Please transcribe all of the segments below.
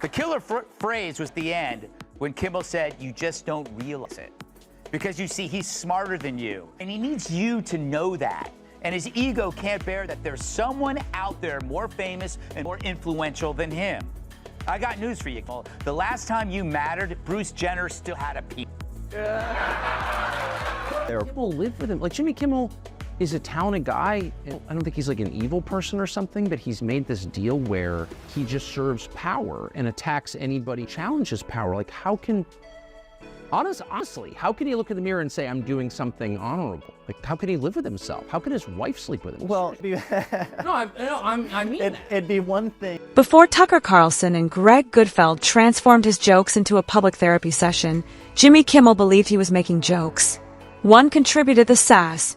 The killer phrase was the end when Kimmel said, "You just don't realize it." Because you see, he's smarter than you, and he needs you to know that. And his ego can't bear that there's someone out there more famous and more influential than him. I got news for you, Kimmel. The last time you mattered, Bruce Jenner still had a pee. People live with him. Like, Jimmy Kimmel is a talented guy. I don't think he's like an evil person or something, but he's made this deal where he just serves power and attacks anybody, challenges power. Like, how can, honestly, how can he look in the mirror and say, I'm doing something honorable? Like, how can he live with himself? How can his wife sleep with him? Well, I mean it'd be one thing. Before Tucker Carlson and Greg Gutfeld transformed his jokes into a public therapy session, Jimmy Kimmel believed he was making jokes. One contributed the sass,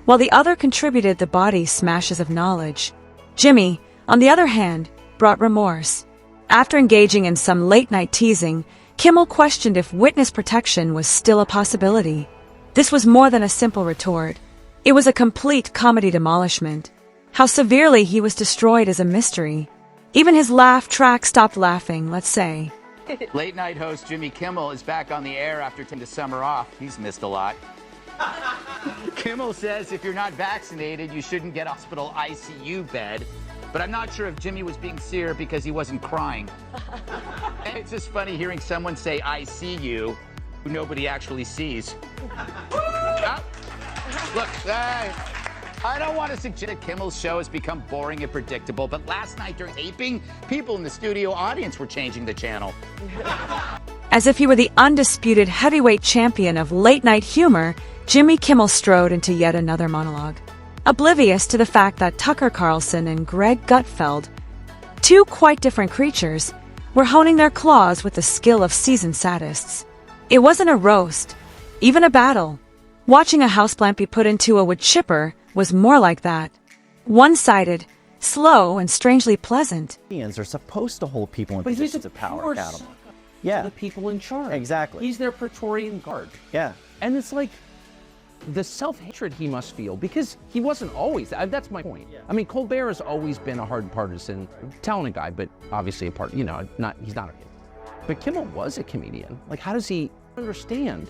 while the other contributed the body smashes of knowledge. Jimmy, on the other hand, brought remorse. After engaging in some late-night teasing, Kimmel questioned if witness protection was still a possibility. This was more than a simple retort. It was a complete comedy demolishment. How severely he was destroyed is a mystery. Even his laugh track stopped laughing, let's say. Late night host Jimmy Kimmel is back on the air after taking the summer off. He's missed a lot. Kimmel says if you're not vaccinated, you shouldn't get a hospital ICU bed. But I'm not sure if Jimmy was being serious because he wasn't crying. It's just funny hearing someone say, I see you, who nobody actually sees. Look, I don't want to suggest that Kimmel's show has become boring and predictable, but last night during taping, people in the studio audience were changing the channel. As if he were the undisputed heavyweight champion of late-night humor, Jimmy Kimmel strode into yet another monologue. Oblivious to the fact that Tucker Carlson and Greg Gutfeld, two quite different creatures, were honing their claws with the skill of seasoned sadists. It wasn't a roast, even a battle. Watching a houseplant be put into a wood chipper was more like that. One-sided, slow, and strangely pleasant. Are supposed to hold people in positions of power accountable. Yeah. The people in charge. Exactly. He's their Praetorian guard. Yeah. And it's like the self-hatred he must feel, because he wasn't always, that's my point. Yeah. I mean, Colbert has always been a hard partisan, talented guy, but obviously he's not a, but Kimmel was a comedian. Like, how does he understand?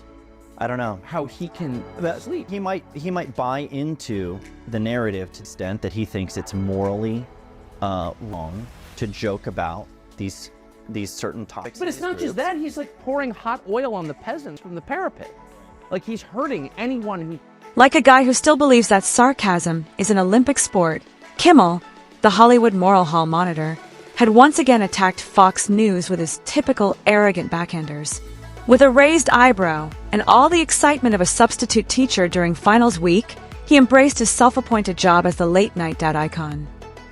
I don't know how he can sleep. He might buy into the narrative to the extent that he thinks it's morally wrong to joke about these certain topics. But it's not just that. He's like pouring hot oil on the peasants from the parapet. Like, he's hurting anyone who... Like a guy who still believes that sarcasm is an Olympic sport, Kimmel, the Hollywood Moral Hall monitor, had once again attacked Fox News with his typical arrogant backhanders. With a raised eyebrow and all the excitement of a substitute teacher during finals week, he embraced his self-appointed job as the late-night dad icon.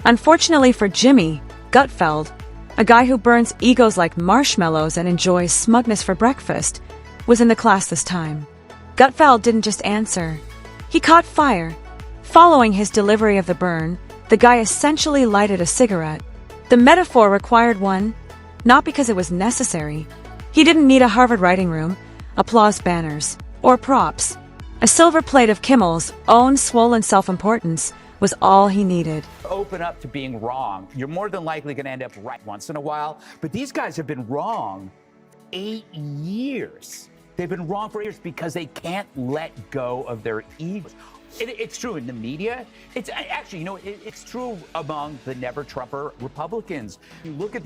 Unfortunately for Jimmy, Gutfeld, a guy who burns egos like marshmallows and enjoys smugness for breakfast, was in the class this time. Gutfeld didn't just answer. He caught fire. Following his delivery of the burn, the guy essentially lighted a cigarette. The metaphor required one, not because it was necessary. He didn't need a Harvard writing room, applause banners, or props. A silver plate of Kimmel's own swollen self-importance was all he needed. Open up to being wrong. You're more than likely going to end up right once in a while. But these guys have been wrong 8 years. They've been wrong for years because they can't let go of their egos. It's true in the media. It's actually, it's true among the never-Trumper Republicans. If you look at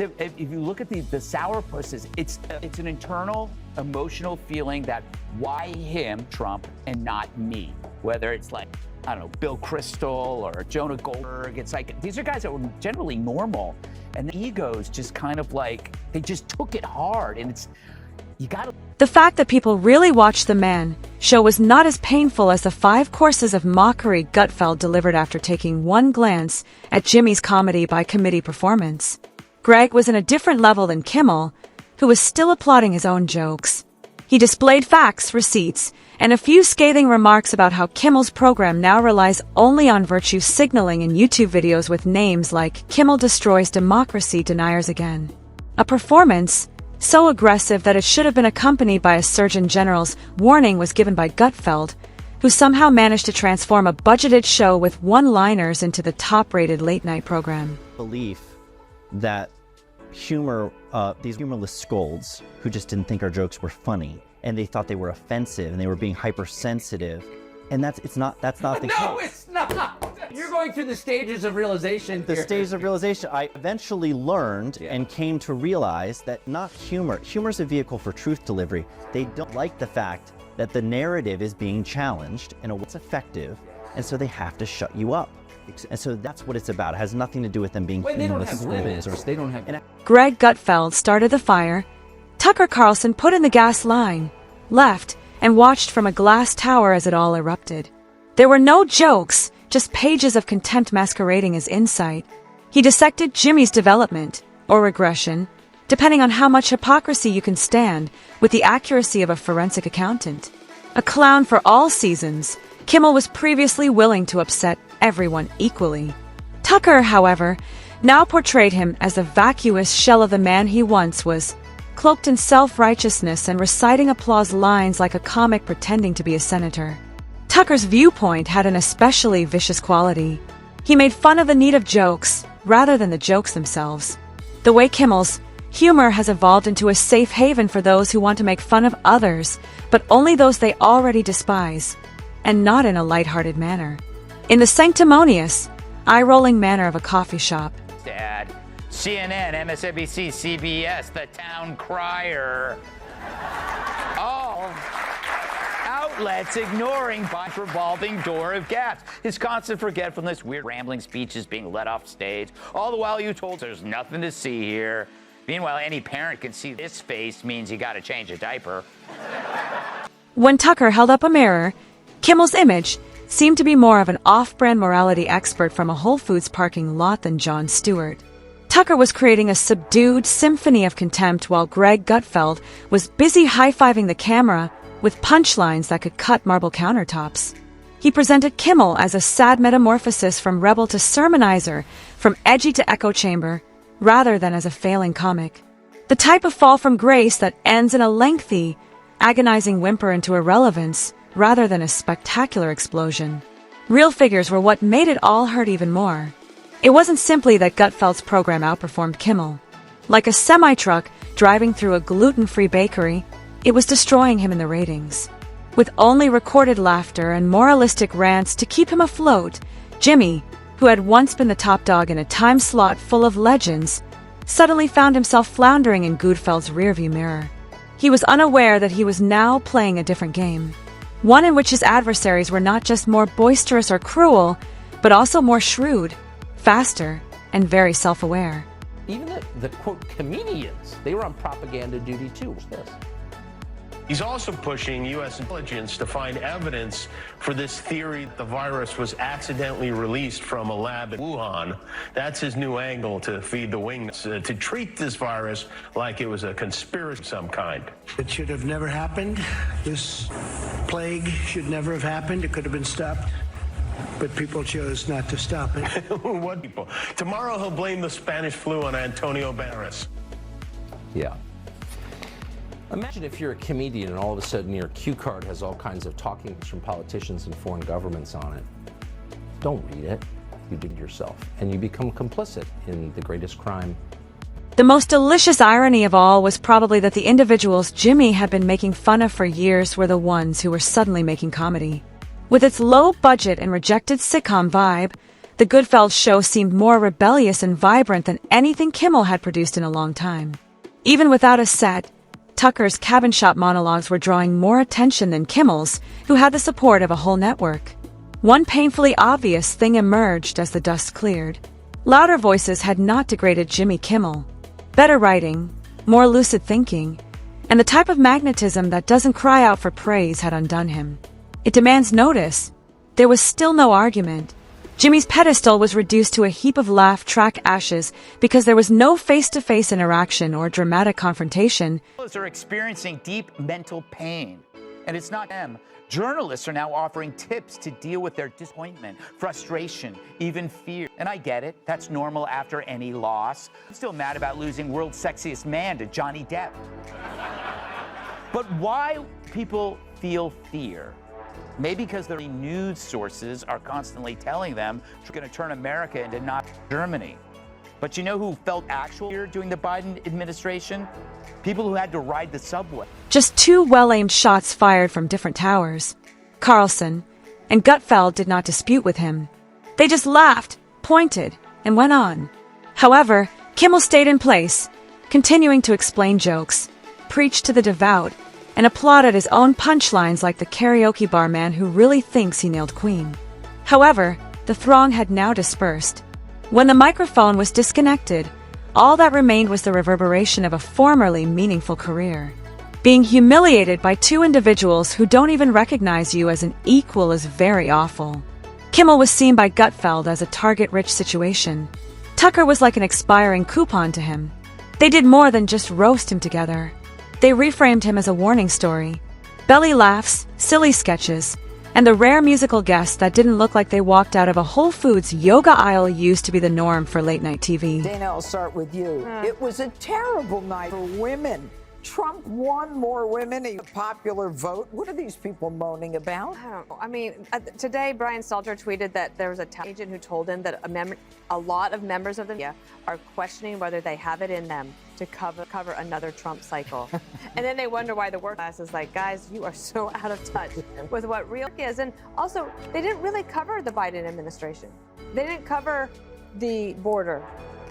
the sourpusses, it's an internal, emotional feeling that why him, Trump, and not me? Whether it's like, I don't know, Bill Kristol or Jonah Goldberg. It's like, these are guys that were generally normal. And the egos just kind of like, they just took it hard. And The fact that people really watched the Man show was not as painful as the 5 courses of mockery Gutfeld delivered after taking one glance at Jimmy's comedy by committee performance. Greg was in a different level than Kimmel, who was still applauding his own jokes. He displayed facts, receipts, and a few scathing remarks about how Kimmel's program now relies only on virtue signaling in YouTube videos with names like Kimmel Destroys Democracy Deniers Again. A performance so aggressive that it should have been accompanied by a Surgeon General's warning was given by Gutfeld, who somehow managed to transform a budgeted show with one-liners into the top-rated late-night program. Belief that these humorless scolds who just didn't think our jokes were funny, and they thought they were offensive, and they were being hypersensitive, and that's not the case. No, it's not. You're going through the stages of realization. The stages of realization. I eventually learned and came to realize that not humor. Humor's a vehicle for truth delivery. They don't like the fact that the narrative is being challenged in a way that's effective, and so they have to shut you up. And so that's what it's about. It has nothing to do with them being humorless scolds. They don't have. Greg Gutfeld started the fire. Tucker Carlson put in the gas line, left, and watched from a glass tower as it all erupted. There were no jokes, just pages of contempt masquerading as insight. He dissected Jimmy's development, or regression, depending on how much hypocrisy you can stand, with the accuracy of a forensic accountant. A clown for all seasons, Kimmel was previously willing to upset everyone equally. Tucker, however, now portrayed him as the vacuous shell of the man he once was, cloaked in self-righteousness and reciting applause lines like a comic pretending to be a senator. Tucker's viewpoint had an especially vicious quality. He made fun of the need of jokes, rather than the jokes themselves. The way Kimmel's humor has evolved into a safe haven for those who want to make fun of others, but only those they already despise, and not in a lighthearted manner. In the sanctimonious, eye-rolling manner of a coffee shop. Dad, CNN, MSNBC, CBS, the town crier. All outlets ignoring by revolving door of gaps. His constant forgetfulness, weird rambling speeches being let off stage. All the while you told there's nothing to see here. Meanwhile, any parent can see this face means you gotta change a diaper. When Tucker held up a mirror, Kimmel's image seemed to be more of an off-brand morality expert from a Whole Foods parking lot than Jon Stewart. Tucker was creating a subdued symphony of contempt while Greg Gutfeld was busy high-fiving the camera with punchlines that could cut marble countertops. He presented Kimmel as a sad metamorphosis from rebel to sermonizer, from edgy to echo chamber, rather than as a failing comic. The type of fall from grace that ends in a lengthy, agonizing whimper into irrelevance, rather than a spectacular explosion. Real figures were what made it all hurt even more. It wasn't simply that Gutfeld's program outperformed Kimmel. Like a semi-truck driving through a gluten-free bakery, it was destroying him in the ratings. With only recorded laughter and moralistic rants to keep him afloat, Jimmy, who had once been the top dog in a time slot full of legends, suddenly found himself floundering in Gutfeld's rearview mirror. He was unaware that he was now playing a different game. One in which his adversaries were not just more boisterous or cruel, but also more shrewd, faster, and very self-aware. Even the quote comedians, they were on propaganda duty too. What's this? He's also pushing U.S. intelligence to find evidence for this theory that the virus was accidentally released from a lab in Wuhan. That's his new angle to feed the wings, to treat this virus like it was a conspiracy of some kind. It should have never happened. This plague should never have happened. It could have been stopped. But people chose not to stop it. What people? Tomorrow he'll blame the Spanish flu on Antonio Banderas. Yeah. Imagine if you're a comedian and all of a sudden your cue card has all kinds of talking points from politicians and foreign governments on it. Don't read it. You do it yourself. And you become complicit in the greatest crime. The most delicious irony of all was probably that the individuals Jimmy had been making fun of for years were the ones who were suddenly making comedy. With its low budget and rejected sitcom vibe, the Gutfeld show seemed more rebellious and vibrant than anything Kimmel had produced in a long time. Even without a set, Tucker's cabin shop monologues were drawing more attention than Kimmel's, who had the support of a whole network. One painfully obvious thing emerged as the dust cleared. Louder voices had not degraded Jimmy Kimmel. Better writing, more lucid thinking, and the type of magnetism that doesn't cry out for praise had undone him. It demands notice. There was still no argument. Jimmy's pedestal was reduced to a heap of laugh track ashes because there was no face-to-face interaction or dramatic confrontation. Journalists are experiencing deep mental pain, and it's not them. Journalists are now offering tips to deal with their disappointment, frustration, even fear. And I get it, that's normal after any loss. I'm still mad about losing world's sexiest man to Johnny Depp. But why people feel fear? Maybe because their news sources are constantly telling them they're going to turn America into not Germany. But you know who felt actual fear during the Biden administration? People who had to ride the subway. Just two well-aimed shots fired from different towers. Carlson and Gutfeld did not dispute with him. They just laughed, pointed, and went on. However, Kimmel stayed in place, continuing to explain jokes, preach to the devout, and applaud at his own punchlines like the karaoke bar man who really thinks he nailed Queen. However, the throng had now dispersed. When the microphone was disconnected, all that remained was the reverberation of a formerly meaningful career. Being humiliated by two individuals who don't even recognize you as an equal is very awful. Kimmel was seen by Gutfeld as a target-rich situation. Tucker was like an expiring coupon to him. They did more than just roast him together. They reframed him as a warning story. Belly laughs, silly sketches, and the rare musical guests that didn't look like they walked out of a Whole Foods yoga aisle used to be the norm for late-night TV. Dana, I'll start with you. It was a terrible night for women. Trump won more women, a popular vote. What are these people moaning about? I don't know. I mean, today Brian Stelter tweeted that there was a agent who told him that a lot of members of the media are questioning whether they have it in them to cover another Trump cycle. And then they wonder why the work class is like, guys, you are so out of touch with what real is. And also, they didn't really cover the Biden administration. They didn't cover the border.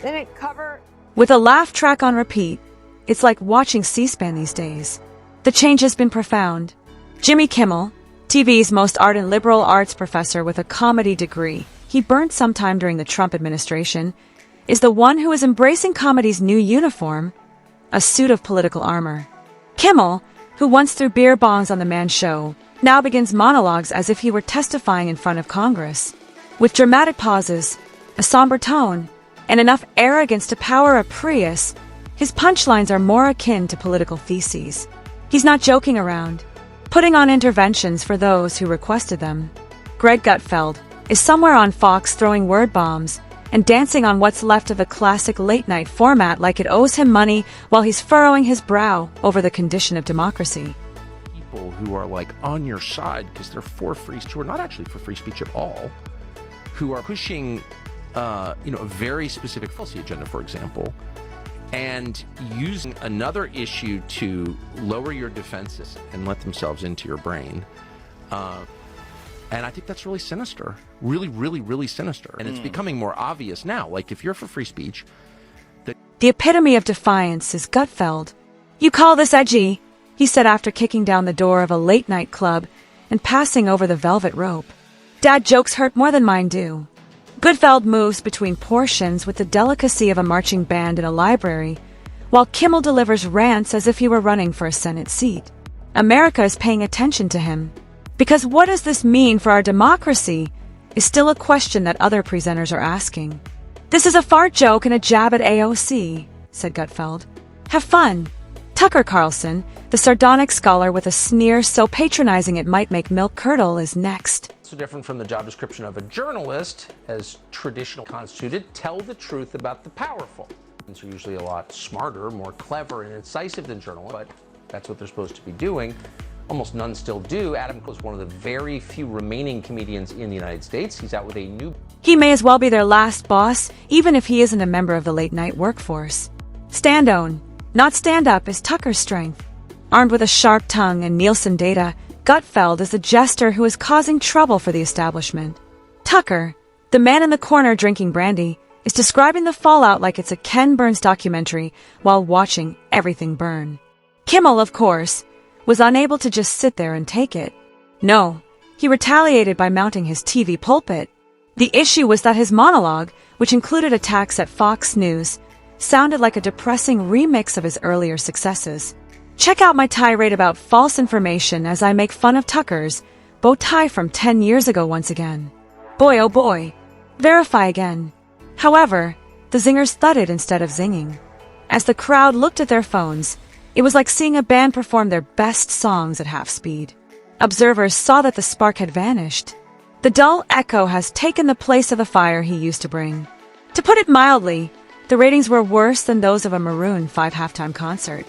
They didn't cover... With a laugh track on repeat, it's like watching C-SPAN these days. The change has been profound. Jimmy Kimmel, TV's most ardent liberal arts professor with a comedy degree he burned sometime during the Trump administration, is the one who is embracing comedy's new uniform, a suit of political armor. Kimmel, who once threw beer bongs on the Man's Show, now begins monologues as if he were testifying in front of Congress. With dramatic pauses, a somber tone, and enough arrogance to power a Prius, his punchlines are more akin to political theses. He's not joking around, putting on interventions for those who requested them. Greg Gutfeld is somewhere on Fox throwing word bombs and dancing on what's left of the classic late-night format like it owes him money while he's furrowing his brow over the condition of democracy. People who are like on your side because they're for free speech, who are not actually for free speech at all, who are pushing, a very specific policy agenda, for example, and using another issue to lower your defenses and let themselves into your brain. And I think that's really sinister. Really, really, really sinister. And it's becoming more obvious now. Like, if you're for free speech... The epitome of defiance is Gutfeld. "You call this edgy?" he said after kicking down the door of a late-night club and passing over the velvet rope. "Dad jokes hurt more than mine do." Gutfeld moves between portions with the delicacy of a marching band in a library, while Kimmel delivers rants as if he were running for a Senate seat. America is paying attention to him. Because what does this mean for our democracy is still a question that other presenters are asking. "This is a fart joke and a jab at AOC," said Gutfeld. "Have fun." Tucker Carlson, the sardonic scholar with a sneer so patronizing it might make milk curdle, is next. So different from the job description of a journalist, as traditionally constituted, tell the truth about the powerful. They're usually a lot smarter, more clever, and incisive than journalists, but that's what they're supposed to be doing. Almost none still do. Adam is one of the very few remaining comedians in the United States. He's out with a new... He may as well be their last boss, even if he isn't a member of the late-night workforce. Stand-own, not stand-up, is Tucker's strength. Armed with a sharp tongue and Nielsen data, Gutfeld is the jester who is causing trouble for the establishment. Tucker, the man in the corner drinking brandy, is describing the fallout like it's a Ken Burns documentary while watching everything burn. Kimmel, of course, was unable to just sit there and take it. No, he retaliated by mounting his TV pulpit. The issue was that his monologue, which included attacks at Fox News, sounded like a depressing remix of his earlier successes. Check out my tirade about false information as I make fun of Tucker's bow tie from 10 years ago once again. Boy, oh boy. Verify again. However, the zingers thudded instead of zinging. As the crowd looked at their phones, it was like seeing a band perform their best songs at half speed. Observers saw that the spark had vanished. The dull echo has taken the place of the fire he used to bring. To put it mildly, the ratings were worse than those of a Maroon 5 halftime concert.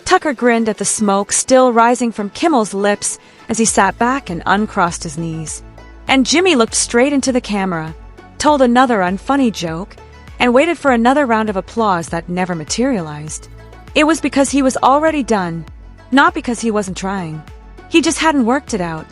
Tucker grinned at the smoke still rising from Kimmel's lips as he sat back and uncrossed his knees. And Jimmy looked straight into the camera, told another unfunny joke, and waited for another round of applause that never materialized. It was because he was already done, not because he wasn't trying. He just hadn't worked it out.